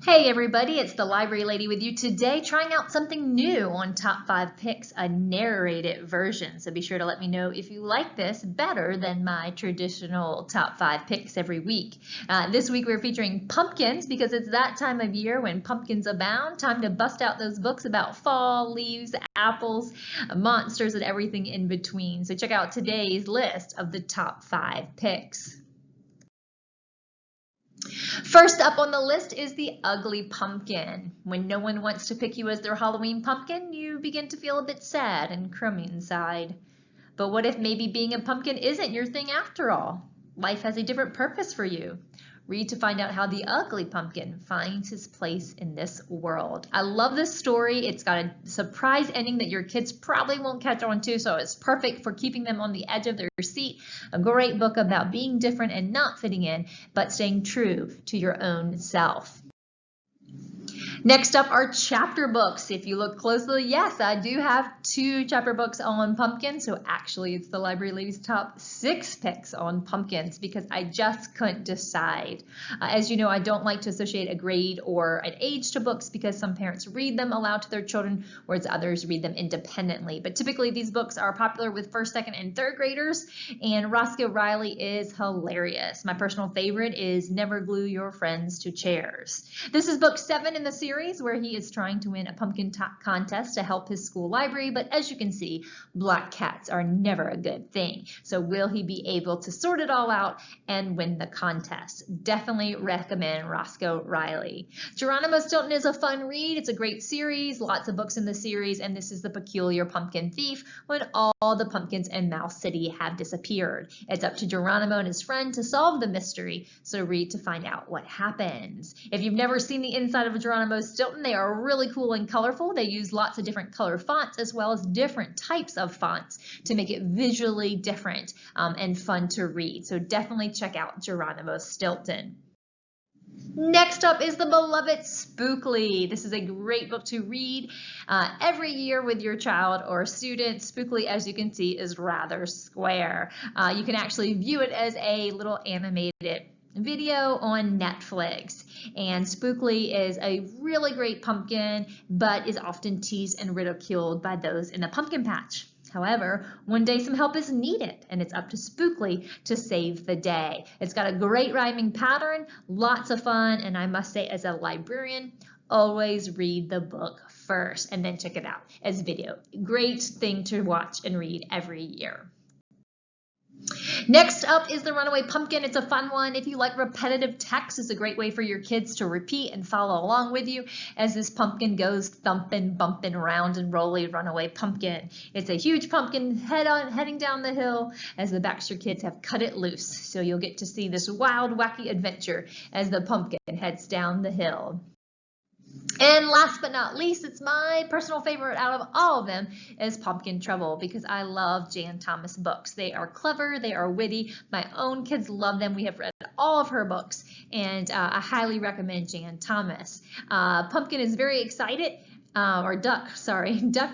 Hey everybody, it's the Library Lady with you today, trying out something new on Top 5 Picks, a narrated version. So be sure to let me know if you like this better than my traditional Top 5 Picks every week. This week we're featuring pumpkins because it's that time of year when pumpkins abound. Time to bust out those books about fall, leaves, apples, monsters, and everything in between. So check out today's list of the Top 5 Picks. First up on the list is the ugly pumpkin. When no one wants to pick you as their Halloween pumpkin, you begin to feel a bit sad and crummy inside. But what if maybe being a pumpkin isn't your thing after all? Life has a different purpose for you. Read to find out how the ugly pumpkin finds his place in this world. I love this story. It's got a surprise ending that your kids probably won't catch on to, so it's perfect for keeping them on the edge of their seat. A great book about being different and not fitting in, but staying true to your own self. Next up are chapter books. If you look closely, yes, I do have 2 chapter books on pumpkins. So actually it's the Library Lady's top 6 picks on pumpkins because I just couldn't decide. As you know, I don't like to associate a grade or an age to books because some parents read them aloud to their children, whereas others read them independently. But typically these books are popular with 1st, 2nd, and 3rd graders, and Roscoe Riley is hilarious. My personal favorite is Never Glue Your Friends to Chairs. This is book 7 in the series, where he is trying to win a pumpkin contest to help his school library, but as you can see, black cats are never a good thing. So will he be able to sort it all out and win the contest? Definitely recommend Roscoe Riley. Geronimo Stilton is a fun read. It's a great series, lots of books in the series, and this is the peculiar pumpkin thief when all the pumpkins in Mouse City have disappeared. It's up to Geronimo and his friend to solve the mystery, so read to find out what happens. If you've never seen the inside of a Geronimo Stilton, they are really cool and colorful. They use lots of different color fonts as well as different types of fonts to make it visually different and fun to read. So definitely check out Geronimo Stilton. Next up is the beloved Spookly. This is a great book to read every year with your child or student. Spookly, as you can see, is rather square. You can actually view it as a little animated video on Netflix, and Spookly is a really great pumpkin but is often teased and ridiculed by those in the pumpkin patch. However, one day some help is needed, and it's up to Spookly to save the day. It's got a great rhyming pattern, lots of fun, and I must say, as a librarian, always read the book first and then check it out as video. Great thing to watch and read every year. Next up is the Runaway Pumpkin. It's a fun one. If you like repetitive text, it's a great way for your kids to repeat and follow along with you as this pumpkin goes thumping, bumping, round and rolling runaway pumpkin. It's a huge pumpkin heading down the hill as the Baxter kids have cut it loose. So you'll get to see this wild, wacky adventure as the pumpkin heads down the hill. And last but not least, it's my personal favorite out of all of them, is Pumpkin Trouble, because I love Jan Thomas books. They are clever, they are witty. My own kids love them. We have read all of her books, and I highly recommend Jan Thomas. Pumpkin is very excited. Duck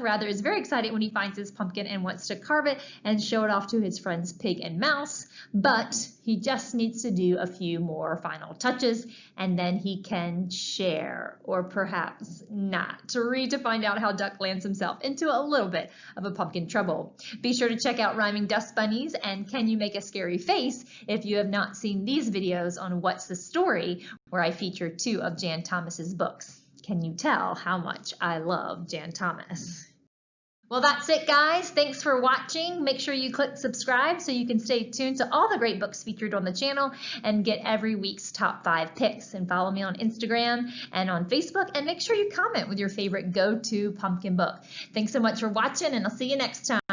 rather, is very excited when he finds his pumpkin and wants to carve it and show it off to his friends Pig and Mouse, but he just needs to do a few more final touches and then he can share, or perhaps not. To read to find out how Duck lands himself into a little bit of a pumpkin trouble. Be sure to check out Rhyming Dust Bunnies and Can You Make a Scary Face if you have not seen these videos on What's the Story, where I feature 2 of Jan Thomas's books. Can you tell how much I love Jan Thomas? Well, that's it, guys. Thanks for watching. Make sure you click subscribe so you can stay tuned to all the great books featured on the channel and get every week's top 5 picks. And follow me on Instagram and on Facebook, and make sure you comment with your favorite go-to pumpkin book. Thanks so much for watching, and I'll see you next time.